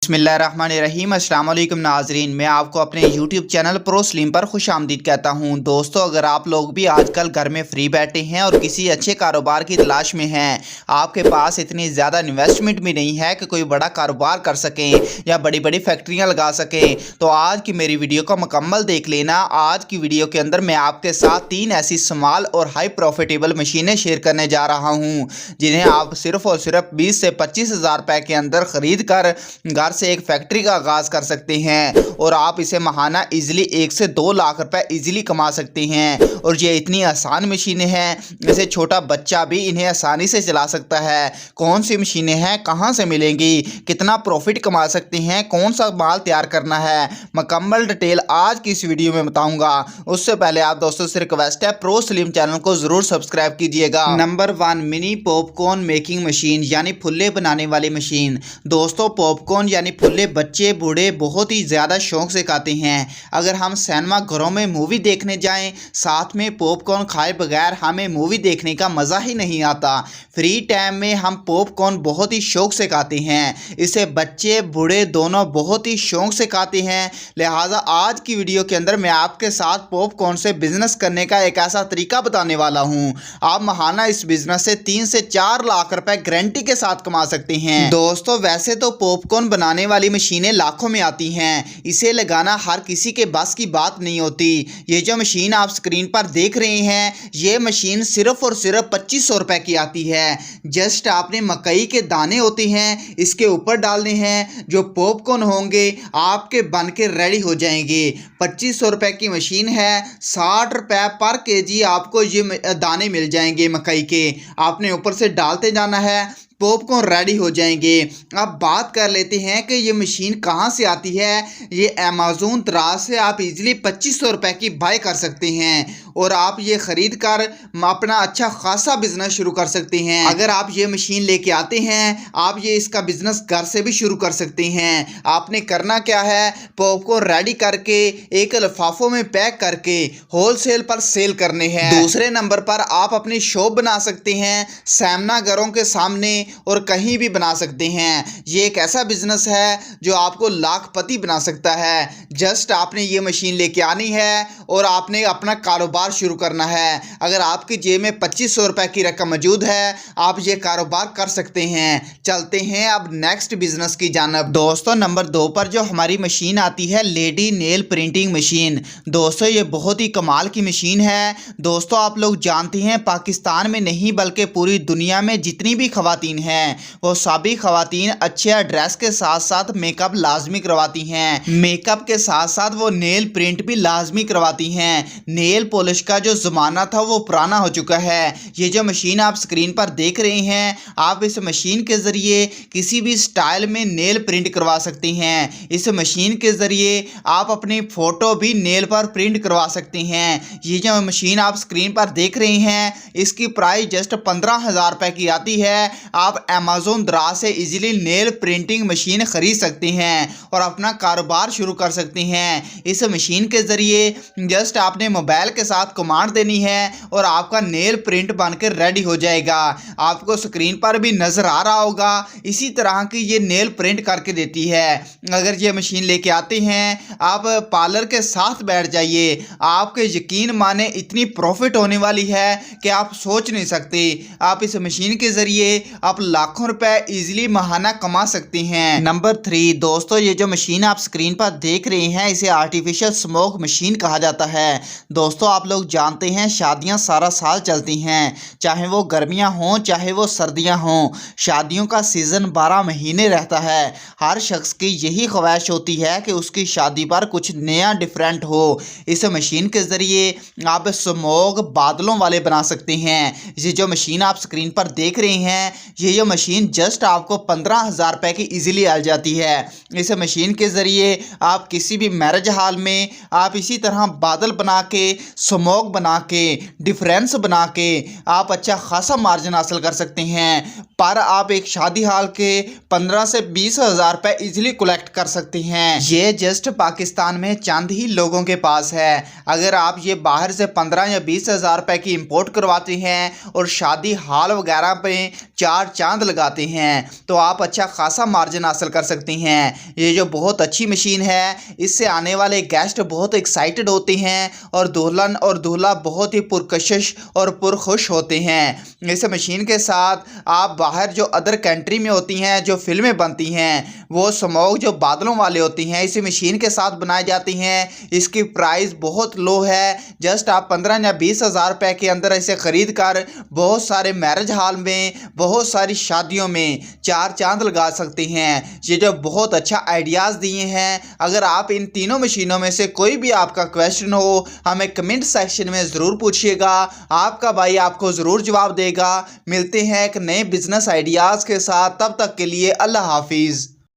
बिस्मिल्लाहिर्रहमानिर्रहीम। अस्सलाम वालेकुम नाजरीन, मैं आपको अपने यूट्यूब चैनल प्रो स्लिम पर खुश आमदीद कहता हूं। दोस्तों, अगर आप लोग भी आजकल घर में फ्री बैठे हैं और किसी अच्छे कारोबार की तलाश में हैं, आपके पास इतनी ज़्यादा इन्वेस्टमेंट भी नहीं है कि कोई बड़ा कारोबार कर सकें या बड़ी बड़ी फैक्ट्रियाँ लगा सकें, तो आज की मेरी वीडियो को मुकम्मल देख लेना। आज की वीडियो के अंदर मैं आपके साथ 3 ऐसी स्मॉल और हाई प्रॉफिटेबल मशीनें शेयर करने जा रहा हूँ, जिन्हें आप सिर्फ और सिर्फ 20 से 25 हज़ार रुपये के अंदर ख़रीद कर घर से एक फैक्ट्री का आगाज़ कर सकते हैं और आप इसे महाना इजीली 1 से 2 लाख रुपए इजीली कमा सकते हैं। और ये इतनी आसान मशीनें हैं, जैसे छोटा बच्चा भी इन्हें आसानी से चला सकता है। कौन सी मशीनें हैं, कहां से मिलेंगी, कितना प्रॉफिट कमा सकते हैं, कौन सा माल तैयार करना है, मुकम्मल डिटेल आज की इस वीडियो में बताऊंगा। उससे पहले आप दोस्तों से रिक्वेस्ट है, प्रो स्लिम चैनल को ज़रूर सब्सक्राइब कीजिएगा। Number 1, mini popcorn making machine यानी फुल्ले बनाने वाली मशीन। दोस्तों, पॉपकॉर्न यानी फुल्ले बच्चे बूढ़े बहुत ही ज़्यादा शौक से खाते हैं। अगर हम सिनेमा घरों में मूवी देखने जाएं, साथ में पॉपकॉर्न खाए बगैर हमें मूवी देखने का मज़ा ही नहीं आता। फ्री टाइम में हम पॉपकॉर्न बहुत ही शौक से खाते हैं। इसे बच्चे बूढ़े दोनों बहुत ही शौक से खाते हैं। लिहाजा आज की वीडियो के अंदर मैं आपके साथ पॉपकॉर्न से बिजनेस करने का एक ऐसा तरीका बताने वाला हूँ। आप महाना इस बिजनेस से 3 से 4 लाख रुपए गारंटी के साथ कमा सकते हैं। दोस्तों, वैसे तो पॉपकॉर्न बनाने वाली मशीनें लाखों में आती हैं, इसे लगाना हर किसी के बस की बात नहीं होती। ये जो मशीन आप स्क्रीन पर देख रहे हैं, ये मशीन सिर्फ और सिर्फ 2500 रुपए की आती है। जस्ट आपने मकई के दाने होते हैं, इसके ऊपर डालने हैं, जो पॉपकॉर्न होंगे आपके बन के रेडी हो जाएंगे। 2500 रुपए की मशीन है, 60 रुपए पर केजी आपको ये दाने मिल जाएंगे मकई के। आपने ऊपर से डालते जाना है, पॉपकॉर्न रेडी हो जाएंगे। अब बात कर लेते हैं कि ये मशीन कहाँ से आती है। ये अमेज़न दराज से आप इजीली 2500 रुपए की बाय कर सकते हैं और आप ये ख़रीद कर अपना अच्छा खासा बिजनेस शुरू कर सकते हैं। अगर आप ये मशीन लेके आते हैं, आप ये इसका बिजनेस घर से भी शुरू कर सकते हैं। आपने करना क्या है, पॉपकॉर्न रेडी करके एक लिफाफों में पैक करके होलसेल पर सेल करने हैं। दूसरे नंबर पर आप अपनी शॉप बना सकते हैं, सामना घरों के सामने और कहीं भी बना सकते हैं। ये एक ऐसा बिजनेस है जो आपको लाखपति बना सकता है। जस्ट आपने ये मशीन लेके आनी है और आपने अपना कारोबार शुरू करना है। अगर आपकी जेब में 2500 रुपए की रकम मौजूद है, आप ये कारोबार कर सकते हैं। चलते हैं अब नेक्स्ट बिजनेस की जानब। दोस्तों, नंबर 2 पर जो हमारी मशीन आती है, लेडी नेल प्रिंटिंग मशीन। दोस्तों, ये बहुत ही कमाल की मशीन है। दोस्तों, आप लोग जानते हैं, पाकिस्तान में नहीं बल्कि पूरी दुनिया में जितनी भी खवातीन हैं, वो सभी खवातीन अच्छे ड्रेस के साथ साथ मेकअप लाजमी करवाती हैं। मेकअप के साथ साथ वो नेल प्रिंट भी लाजमी करवाती हैं। नेल पॉलिश का जो ज़माना था वो पुराना हो चुका है। ये जो मशीन आप स्क्रीन पर देख रहे हैं, आप इस मशीन के ज़रिए किसी भी स्टाइल में नेल प्रिंट करवा सकते हैं। इस मशीन के ज़रिए आप अपनी फ़ोटो भी नेल पर प्रिंट करवा सकते हैं। ये जो मशीन आप स्क्रीन पर देख रहे हैं, इसकी प्राइस जस्ट 15,000 रुपये की आती है। आप अमेज़न दराज से इजीली नेल प्रिंटिंग मशीन खरीद सकते हैं और अपना कारोबार शुरू कर सकते हैं। इस मशीन के ज़रिए जस्ट आपने मोबाइल के साथ कमांड देनी है और आपका नेल प्रिंट बनकर रेडी हो जाएगा। आपको स्क्रीन पर भी नज़र आ रहा होगा, इसी तरह की ये नेल प्रिंट करके देती है। अगर ये मशीन लेके आते हैं, आप पार्लर के साथ बैठ जाइए, आपके यकीन माने इतनी प्रॉफिट होने वाली है कि आप सोच नहीं सकते। आप इस मशीन के ज़रिए आप लाखों रुपए इजीली महाना कमा सकते हैं। नंबर 3, दोस्तों, ये जो मशीन आप स्क्रीन पर देख रहे हैं, इसे आर्टिफिशियल स्मोक मशीन कहा जाता है। दोस्तों, आप लोग जानते हैं, शादियां सारा साल चलती हैं, चाहे वो गर्मियां हों चाहे वो सर्दियां हों। शादियों का सीज़न 12 महीने रहता है। हर शख्स की यही ख्वाहिश होती है कि उसकी शादी पर कुछ नया डिफरेंट हो। इस मशीन के ज़रिए आप स्मोक बादलों वाले बना सकते हैं। ये जो मशीन आप स्क्रीन पर देख रहे हैं, ये मशीन जस्ट आपको 15,000 रुपये की इजीली आ जाती है। इस मशीन के ज़रिए आप किसी भी मैरिज हॉल में आप इसी तरह बादल बना के, स्मोक बना के, डिफरेंस बना के आप अच्छा खासा मार्जिन हासिल कर सकते हैं। पर आप एक शादी हॉल के 15 से 20 हज़ार रुपये इजीली कलेक्ट कर सकते हैं। ये जस्ट पाकिस्तान में चंद ही लोगों के पास है। अगर आप ये बाहर से 15 या 20 हज़ार रुपये की इंपोर्ट करवाते हैं और शादी हॉल वगैरह पे 4 चांद लगाते हैं तो आप अच्छा खासा मार्जिन हासिल कर सकते हैं। ये जो बहुत अच्छी मशीन है, इससे आने वाले गेस्ट बहुत एक्साइटेड होते हैं और दुल्हन और दूल्हा बहुत ही पुरकशिश और पुरखुश होते हैं। इस मशीन के साथ आप बाहर जो अदर कंट्री में होती हैं जो फिल्में बनती हैं, वो स्मोक जो बादलों वाले होती हैं इसी मशीन के साथ बनाई जाती हैं। इसकी प्राइस बहुत लो है, जस्ट आप 15 या 20 हज़ार रुपये के अंदर इसे ख़रीद कर बहुत सारे मैरिज हॉल में, बहुत सारी शादियों में चार चांद लगा सकते हैं। ये जो बहुत अच्छा आइडियाज़ दिए हैं। अगर आप इन तीनों मशीनों में से कोई भी आपका क्वेश्चन हो, हमें कमेंट सेक्शन में ज़रूर पूछिएगा, आपका भाई आपको ज़रूर जवाब देगा। मिलते हैं एक नए बिजनेस आइडियाज़ के साथ, तब तक के लिए अल्लाह हाफिज़।